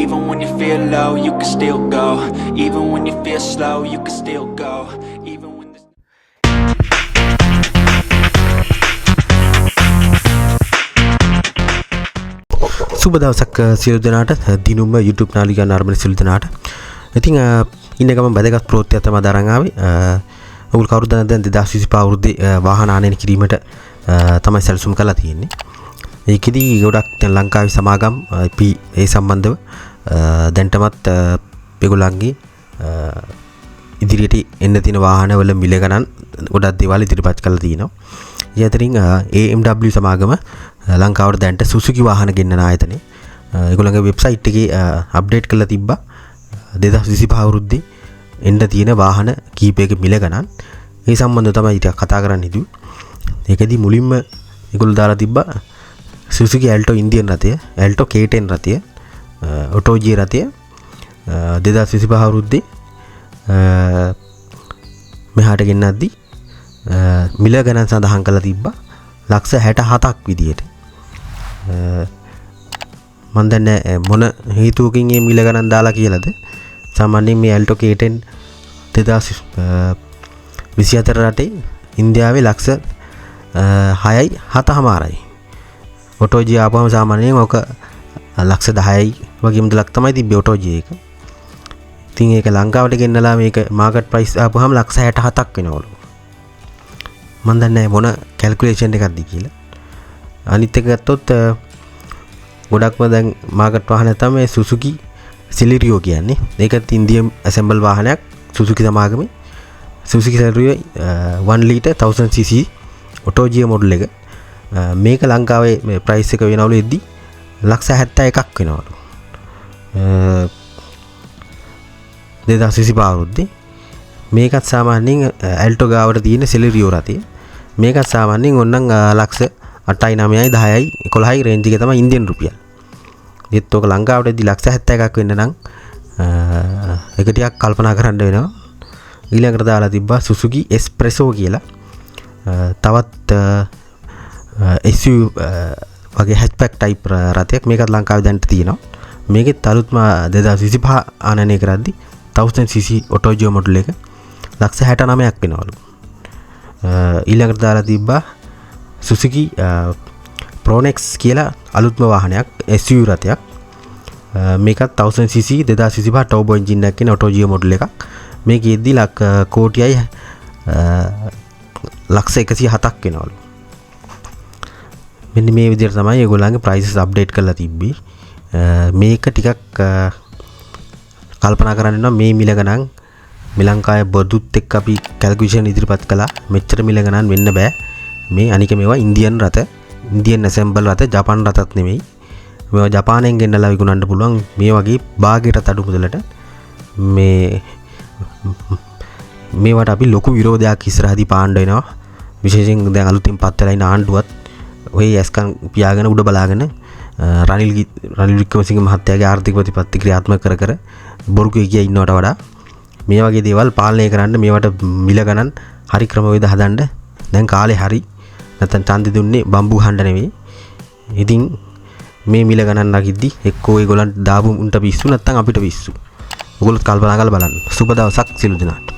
Even when you feel low, you can still go. Even when you feel slow, you can still go. Even when the සුබ දවසක් සියලු දෙනාට දිනුම YouTube නාලිකා නර්මන සියලු දෙනාට. ඉතින් ඉන්න ගමන් වැදගත් ප්‍රවෘත්තියක් තමයි දරන් ආවේ. ඔගොල්ලෝ කවුරුද දැන් 2025 අවුරුද්දේ වාහන ආනයන කිරීමට තමයි සැලසුම් කරලා තියෙන්නේ. ඒකෙදි ගොඩක් දැන් ලංකාවේ සමාගම් ඒ සම්බන්ධව දැන්ටමත් ඒගොල්ලන්ගේ ඉදිරියට එන්න තියෙන වාහන වල මිල ගණන් ගොඩක් දේවල් ඉදිරිපත් කරලා තිනවා. ඒ අතරින් AMW සමාගම ලංකාවට දැන්ට සුසුකි වාහන ගෙන්නන ආයතනේ ඒගොල්ලන්ගේ වෙබ්සයිට් එකේ අප්ඩේට් කරලා තිබ්බා 2025 අවුරුද්දේ එන්න තියෙන වාහන කීපයක මිල ගණන්. ඒ සම්බන්ධව තමයි ටිකක් කතා කරන්න හිතුවේ. ඒකෙදි මුලින්ම ඒගොල්ලෝ දාලා තිබ්බා Suzuki Alto Indian රථය, Alto K10 රථය, Auto G රථය 2025 අවුරුද්දේ මෙහාට ගෙන්නද්දි මිල ගණන් සඳහන් කරලා තිබ්බා ලක්ෂ 67ක් විදියට. මම දන්නේ මොන හේතුවකින් මේ මිල ගණන් දාලා කියලාද. සාමාන්‍යයෙන් මේ Alto K10 2024 රටේ ඉන්දියාවේ ලක්ෂ 6යි 7මාරයි. Auto G ආපුවම සාමාන්‍යයෙන් ඔක ලක්ෂ 10යි වගේ මුදලක් තමයි තිබ්බේ Auto G එක. ඉතින් ඒක ලංකාවට ගෙන්නලා මේක මාකට් ප්‍රයිස් ආපුවම ලක්ෂ 67ක් වෙනවලු. මම දන්නේ මොන කැල්කියුලේෂන් එකක්ද කියලා. අනිත් එක ගත්තොත් ගොඩක්ම දැන් මාකට් වාහන තමයි Suzuki Celerio කියන්නේ. ඒකත් ඉන්දියන් ඇසෙම්බල් වාහනයක් Suzuki සමාගමේ. Suzuki Celerio 1 liter 1000cc Auto G model එක. මේක ලංකාවේ මේ ප්‍රයිස් එක වෙනවලු එද්දි ලක්ෂ 71ක් වෙනවලු. 2025 අවුරුද්දේ මේකත් සාමාන්‍යයෙන් Alto ගාවට තියෙන Celerio රථය. මේකත් සාමාන්‍යයෙන් ඕනනම් ලක්ෂ 8යි 9යි 10යි 11යි රේන්ජ් එක තමයි ඉන්දියන් රුපියල්. ඒත් ඔක ලංකාවට එද්දි ලක්ෂ 71ක් වෙන්න නම් ඒක ටිකක් කල්පනා කරන්න වෙනවා. ඊළඟට දාලා තිබ්බා Suzuki Espresso කියලා. තවත් SUV වගේ hatchback type රථයක්. මේකත් ලංකාවේ දැන් තියෙනවා. මේකෙත් අලුත්ම 2025 ආනයනය කරද්දි 1000cc Auto G මොඩල් එක ලක්ෂ 69ක් වෙනවලු. ඊළඟට දාලා තිබ්බා Suzuki Pronex කියලා අලුත්ම වාහනයක් SUV රථයක්. මේකත් 1000cc 2025 turbo engine එකක් කියන Auto G මොඩල් එකක්. මේකෙද්දි කෝටියයි ලක්ෂ 107ක් වෙනවලු. මෙන්න මේ විදිහට තමයි ඒගොල්ලන්ගේ prices update කරලා තිබ්බේ. මේක ටිකක් කල්පනා කරන්න වෙනවා මේ මිල ගණන් මිලංකාවේ බොදුත් එක්ක අපි කැල්කියුලේෂන් ඉදිරිපත් කළා. මෙච්චර මිල ගණන් වෙන්න බෑ. මේ අනික මේවා ඉන්දියන් රථ, ඉන්දියන් ඇසෙම්බල් රථ, ජපාන් රථත් නෙමෙයි. මේවා ජපානයෙන් ගෙන්නලා විකුණන්න පුළුවන් මේ වගේ භාගයට අඩු මුදලට. මේවට අපි ලොකු විරෝධයක් ඉස්සරහදී පාණ්ඩ වෙනවා. විශේෂයෙන් දැන් අලුතින් පත් වෙලා ඉන ආණ්ඩුවත් ඔය ඇස්කන් පියාගෙන උඩ බලාගෙන රනිල් වික්‍රමසිංහ මහත්තයාගේ ආර්ථික ප්‍රතිපත්ති ක්‍රියාත්මක කර බොරු කිය ඉන්නවට වඩා මේ වගේ දේවල් පාලනය කරන්න මේවට මිල ගණන් හරි ක්‍රමවේද හදන්න දැන් කාලේ හරි. නැත්නම් ඡන්දෙ දුන්නේ බම්බු හඬ නෙවෙයි. ඉතින් මේ මිල ගණන් නගිද්දි එක්කෝ ඒගොල්ලන්ට දාපු උන්ට පිස්සු නැත්නම් අපිට පිස්සු. ඔයගොල්ලෝ කල්පනා කරලා බලන්න. සුබ දවසක් සියලු දෙනාට.